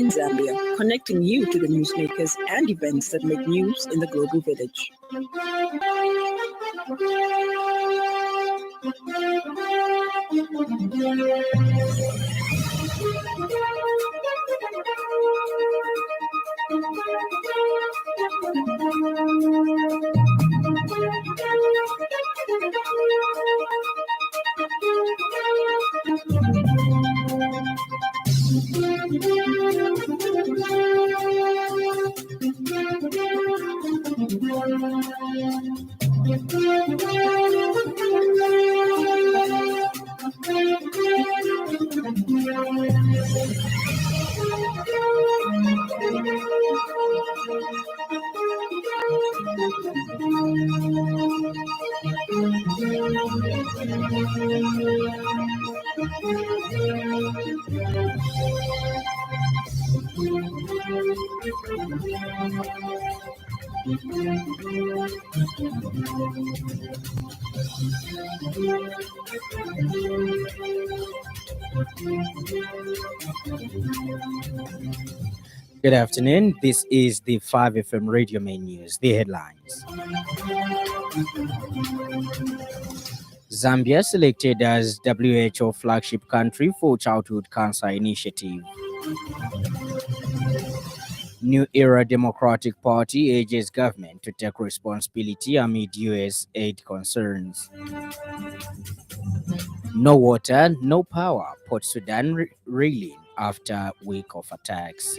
in Zambia, connecting you to the newsmakers and events that make news in the global village. Good afternoon. This is the 5FM Radio Main News. The headlines. Zambia selected as WHO flagship country for childhood cancer initiative. New Era Democratic Party urges government to take responsibility amid US aid concerns. No water, no power. Port Sudan reeling after week of attacks.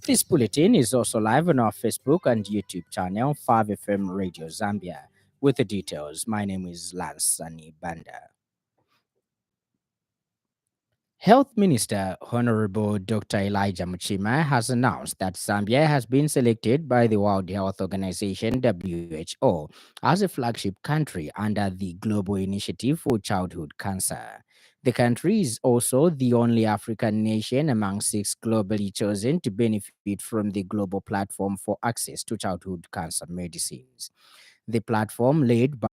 This bulletin is also live on our Facebook and YouTube channel, 5FM Radio Zambia. With the details, my name is Lance Sannie Banda. Health Minister Honorable Dr. Elijah Muchima has announced that Zambia has been selected by the World Health Organization, WHO, as a flagship country under the Global Initiative for Childhood Cancer. The country is also the only African nation among 6 globally chosen to benefit from the global platform for access to childhood cancer medicines. The platform, led by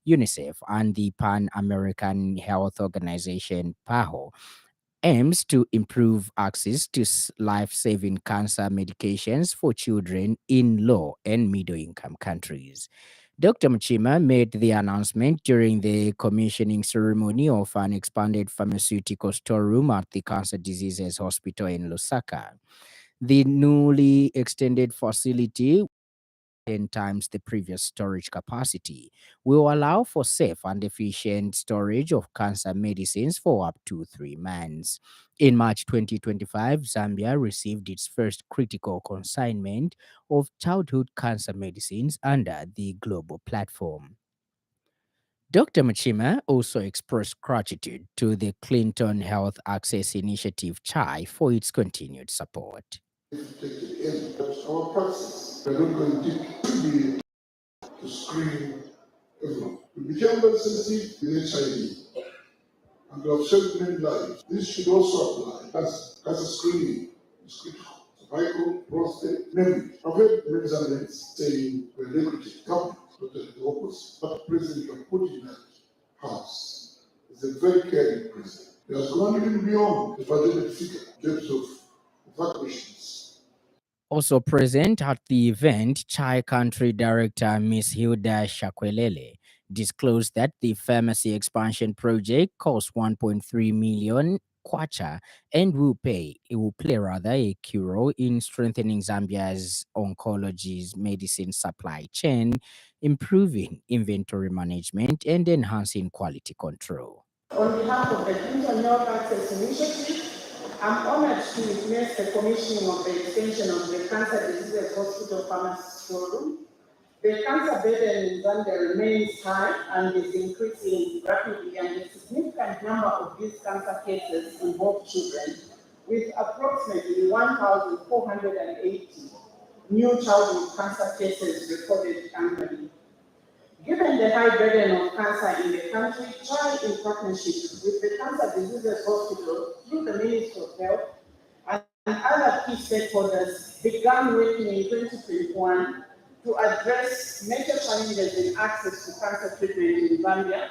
UNICEF and the Pan-American Health Organization, PAHO, aims to improve access to life-saving cancer medications for children in low and middle-income countries. Dr. Muchima made the announcement during the commissioning ceremony of an expanded pharmaceutical storeroom at the Cancer Diseases Hospital in Lusaka. The newly extended facility, 10 times the previous storage capacity, will allow for safe and efficient storage of cancer medicines for up to 3 months. In March 2025, Zambia received its first critical consignment of childhood cancer medicines under the global platform. Dr. Muchima also expressed gratitude to the Clinton Health Access Initiative CHI for its continued support. Our practice, we're not going to screen everyone. We became very sensitive with HIV and we have saved many lives. This should also apply as a screening. It's critical. Cervical, prostate, name it. I've heard many Zambians saying we're negligent government, but the opposite. But the president can put in that house is a very caring president. He has gone even beyond the budgeted figure in terms of vaccinations. Also present at the event, Chai Country Director Ms. Hilda Shakwelele disclosed that the pharmacy expansion project cost 1.3 million kwacha and will play a key role in strengthening Zambia's oncology's medicine supply chain, improving inventory management, and enhancing quality control. On behalf of the Clinton Health Access Initiative, I'm honored to witness the commissioning of the extension of the Cancer Diseases Hospital Pharmacy Storeroom. The cancer burden in Zambia remains high and is increasing rapidly, and a significant number of these cancer cases involve children, with approximately 1,480 new childhood cancer cases recorded annually. Given the high burden of cancer in the country, CHI, in partnership with the Cancer Diseases Hospital through the Ministry of Health and other key stakeholders, began working in 2021 to address major challenges in access to cancer treatment in Zambia.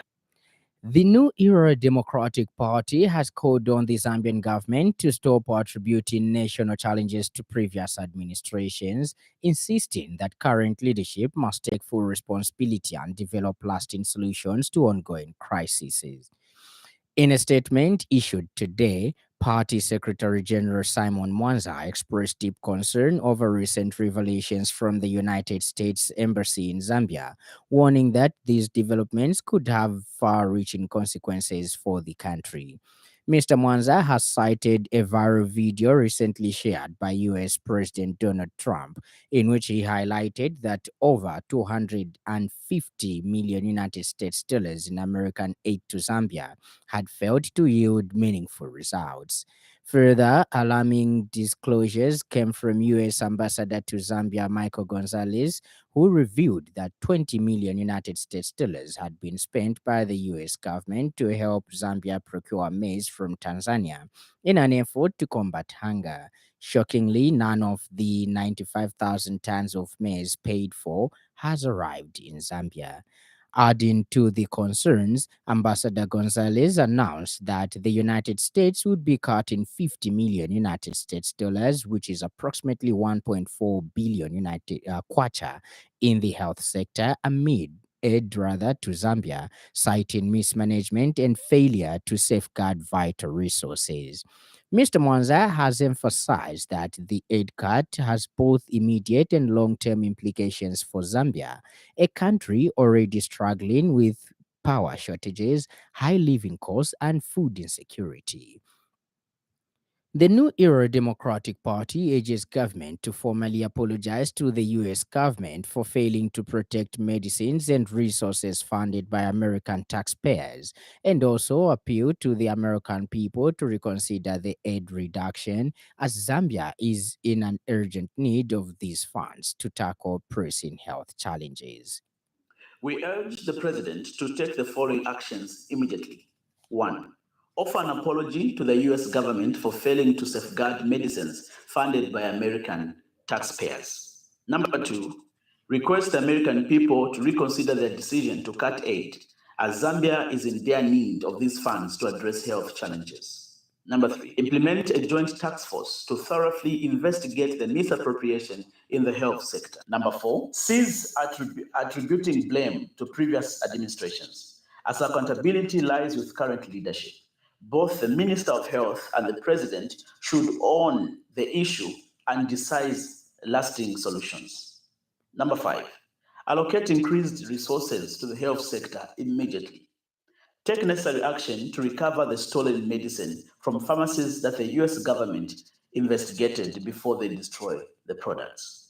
The New Era Democratic Party has called on the Zambian government to stop attributing national challenges to previous administrations, insisting that current leadership must take full responsibility and develop lasting solutions to ongoing crises. In a statement issued today, Party Secretary General Simon Mwanza expressed deep concern over recent revelations from the United States Embassy in Zambia, warning that these developments could have far reaching consequences for the country. Mr. Mwanza has cited a viral video recently shared by US President Donald Trump, in which he highlighted that over 250 million United States dollars in American aid to Zambia had failed to yield meaningful results. Further alarming disclosures came from US Ambassador to Zambia Michael Gonzalez, who revealed that 20 million United States dollars had been spent by the US government to help Zambia procure maize from Tanzania in an effort to combat hunger. Shockingly, none of the 95,000 tons of maize paid for has arrived in Zambia. Adding to the concerns, Ambassador Gonzalez announced that the United States would be cutting 50 million United States dollars, which is approximately 1.4 billion United kwacha, in the health sector amid aid rather to Zambia, citing mismanagement and failure to safeguard vital resources. Mr. Mwanza has emphasized that the aid cut has both immediate and long-term implications for Zambia, a country already struggling with power shortages, high living costs, and food insecurity. The New Era Democratic Party urges government to formally apologize to the US government for failing to protect medicines and resources funded by American taxpayers, and also appeal to the American people to reconsider the aid reduction, as Zambia is in an urgent need of these funds to tackle pressing health challenges. We urge the President to take the following actions immediately. 1. Offer an apology to the US government for failing to safeguard medicines funded by American taxpayers. Number 2. Request the American people to reconsider their decision to cut aid, as Zambia is in dire need of these funds to address health challenges. Number 3, implement a joint task force to thoroughly investigate the misappropriation in the health sector. Number 4, cease attributing blame to previous administrations, as accountability lies with current leadership. Both the Minister of Health and the President should own the issue and decide lasting solutions. Number 5, allocate increased resources to the health sector immediately. Take necessary action to recover the stolen medicine from pharmacies that the US government investigated before they destroy the products.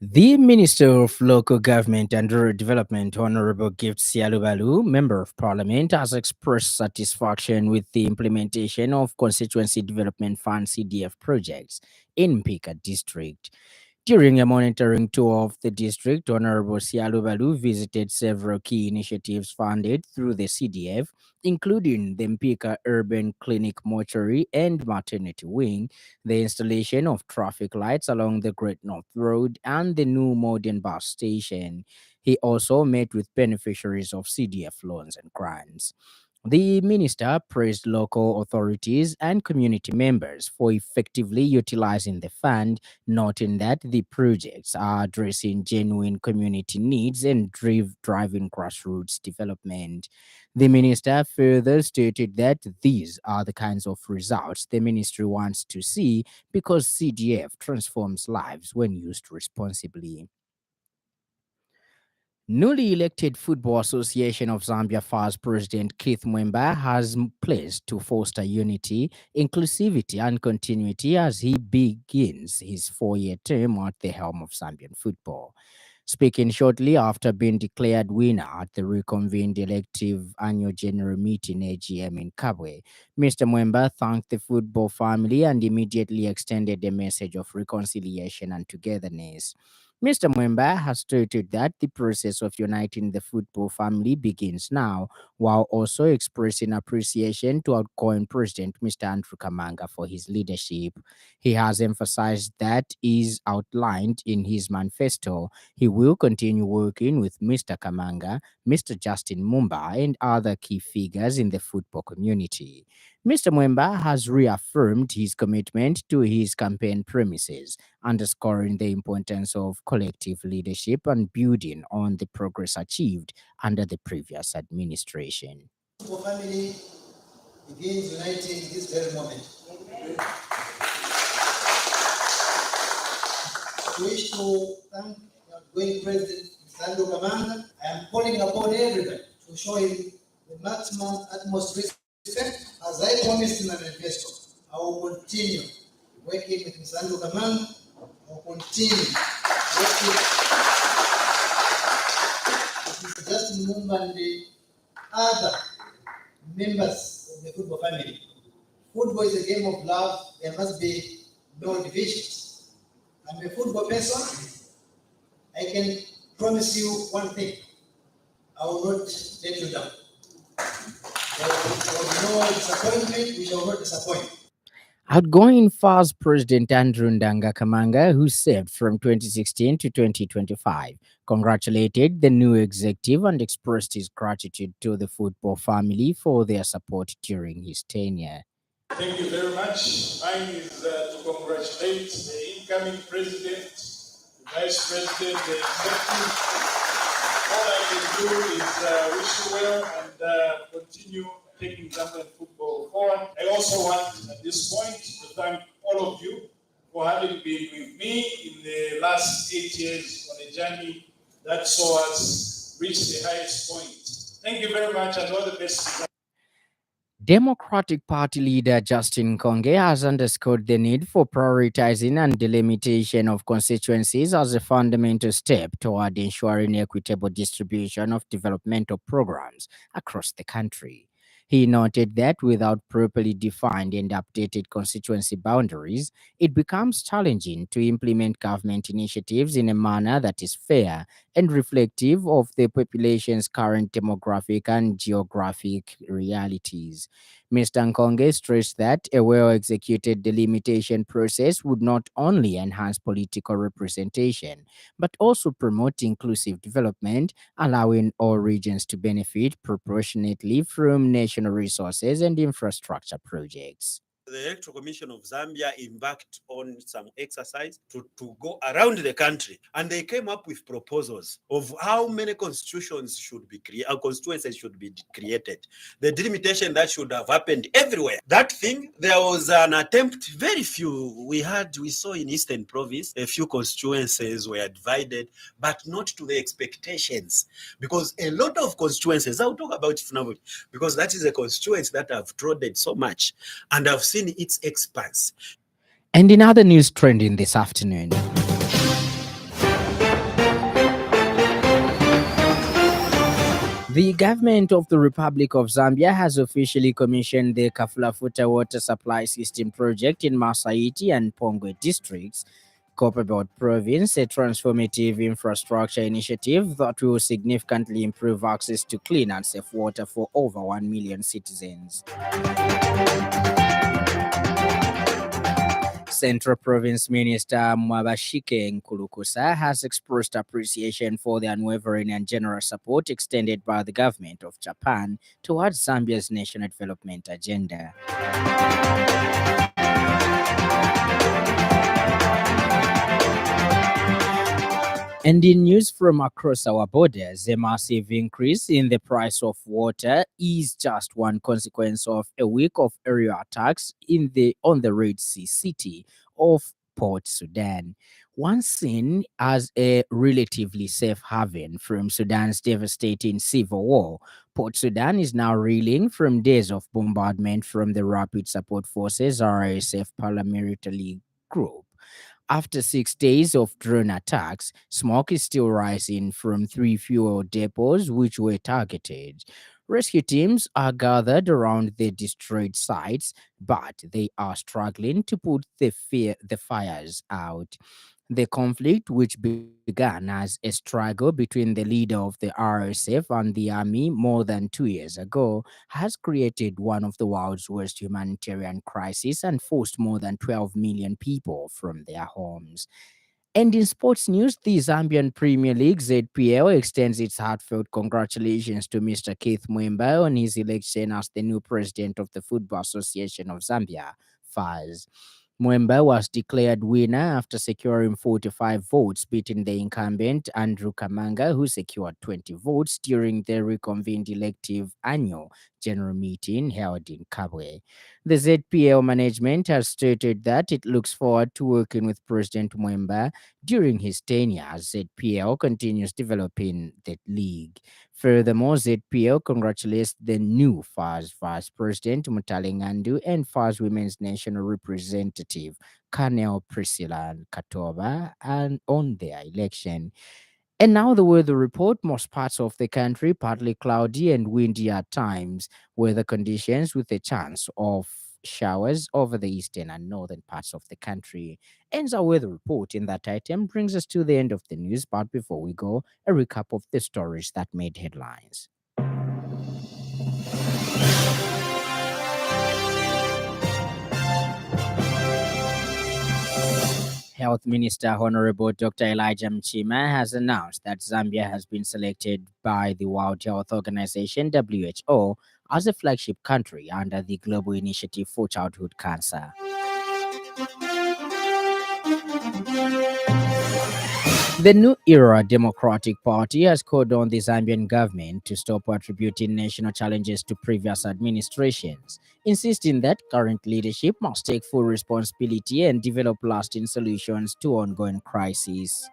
The Minister of Local Government and Rural Development, Honorable Gift Sialubalu, Member of Parliament, has expressed satisfaction with the implementation of Constituency Development Fund CDF projects in Mpika District. During a monitoring tour of the district, Honorable Sialubalu visited several key initiatives funded through the CDF, including the Mpika Urban Clinic Mortuary and Maternity Wing, the installation of traffic lights along the Great North Road, and the new modern bus station. He also met with beneficiaries of CDF loans and grants. The minister praised local authorities and community members for effectively utilizing the fund, noting that the projects are addressing genuine community needs and driving grassroots development. The minister further stated that these are the kinds of results the ministry wants to see because CDF transforms lives when used responsibly. Newly elected Football Association of Zambia FAS President Keith Mwemba has pledged to foster unity, inclusivity, and continuity as he begins his 4-year term at the helm of Zambian football. Speaking shortly after being declared winner at the reconvened elective annual general meeting AGM in Kabwe, Mr. Mwemba thanked the football family and immediately extended a message of reconciliation and togetherness. Mr. Mwemba has stated that the process of uniting the football family begins now, while also expressing appreciation to outgoing President Mr. Andrew Kamanga for his leadership. He has emphasized that is outlined in his manifesto. He will continue working with Mr. Kamanga, Mr. Justin Mumba, and other key figures in the football community. Mr. Mwemba has reaffirmed his commitment to his campaign premises, underscoring the importance of collective leadership and building on the progress achieved under the previous administration. The family begins uniting this very moment. I wish to thank the outgoing President, Mr. Andrew Kamanga. I am calling upon everybody to show him the maximum utmost respect. As I promised in my manifesto, I will continue working with Mr. Andrew Kamanga. I will continue working with Mr. Justin Mumba and the other members of the football family. Football is a game of love. There must be no divisions. I'm a football person. I can promise you one thing. I will not let you down. There will be no disappointment. We shall not disappoint. Outgoing first President Andrew Ndanga Kamanga, who served from 2016 to 2025, congratulated the new executive and expressed his gratitude to the football family for their support during his tenure. Thank you very much. Mine is to congratulate the incoming president, the vice president, the executive. All I can do is wish you well and continue taking Zambian football forward. I also want at this point to thank all of you for having been with me in the last 8 years on a journey that saw us reach the highest point. Thank you very much and all the best. Democratic Party leader Justin Konge has underscored the need for prioritizing and delimitation of constituencies as a fundamental step toward ensuring equitable distribution of developmental programs across the country. He noted that without properly defined and updated constituency boundaries, it becomes challenging to implement government initiatives in a manner that is fair and reflective of the population's current demographic and geographic realities. Mr. Nkonge stressed that a well-executed delimitation process would not only enhance political representation, but also promote inclusive development, allowing all regions to benefit proportionately from national resources and infrastructure projects. The Electoral Commission of Zambia embarked on some exercise to go around the country, and they came up with proposals of how many constitutions should be created, constituencies should be created, the delimitation that should have happened everywhere. That thing, there was an attempt, very few. We saw in Eastern Province, a few constituencies were divided, but not to the expectations, because a lot of constituencies, I'll talk about it now, because that is a constituency that I've trodden so much, and I've seen its expanse. And in other news trending this afternoon, the government of the Republic of Zambia has officially commissioned the Kafulafuta water supply system project in Masaiti and Pongwe districts, Copperbelt province, a transformative infrastructure initiative that will significantly improve access to clean and safe water for over 1 million citizens. Central Province Minister Mwabashike Nkulukusa has expressed appreciation for the unwavering and generous support extended by the government of Japan towards Zambia's national development agenda. And in news from across our borders, a massive increase in the price of water is just one consequence of a week of aerial attacks on the Red Sea city of Port Sudan. Once seen as a relatively safe haven from Sudan's devastating civil war, Port Sudan is now reeling from days of bombardment from the Rapid Support Forces RSF paramilitary group. After 6 days of drone attacks, smoke is still rising from 3 fuel depots which were targeted. Rescue teams are gathered around the destroyed sites, but they are struggling to put the fires out. The conflict, which began as a struggle between the leader of the RSF and the army more than 2 years ago, has created one of the world's worst humanitarian crises and forced more than 12 million people from their homes. And in sports news, the Zambian Premier League ZPL extends its heartfelt congratulations to Mr. Keith Mwemba on his election as the new president of the Football Association of Zambia, FAZ. Mwemba was declared winner after securing 45 votes, beating the incumbent Andrew Kamanga, who secured 20 votes during the reconvened elective annual general meeting held in Kabwe. The ZPL management has stated that it looks forward to working with President Mwemba during his tenure as ZPL continues developing the league. Furthermore, ZPL congratulates the new FAZ Vice President Mutalengandu and FAZ Women's National Representative Colonel Priscilla Katoba and on their election. And now the weather report. Most parts of the country partly cloudy and windy at times. Weather conditions with a chance of showers over the eastern and northern parts of the country. Ends our weather report in that item, brings us to the end of the news. But before we go, a recap of the stories that made headlines. Health Minister Honorable Dr. Elijah Mchima has announced that Zambia has been selected by the World Health Organization (WHO) as a flagship country under the Global Initiative for Childhood Cancer. The New Era Democratic Party has called on the Zambian government to stop attributing national challenges to previous administrations, insisting that current leadership must take full responsibility and develop lasting solutions to ongoing crises.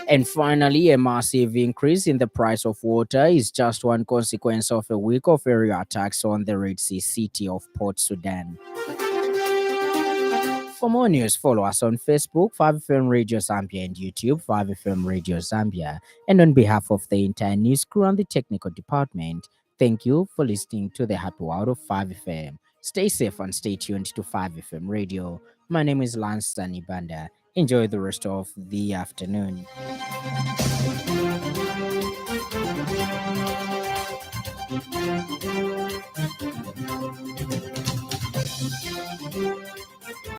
And finally, a massive increase in the price of water is just one consequence of a week of area attacks on the Red Sea city of Port Sudan. For more news, follow us on Facebook, 5FM Radio Zambia, and YouTube, 5FM Radio Zambia. And on behalf of the entire news crew and the technical department, thank you for listening to the Happy Hour of 5FM. Stay safe and stay tuned to 5FM Radio. My name is Lance Sannie. Enjoy the rest of the afternoon.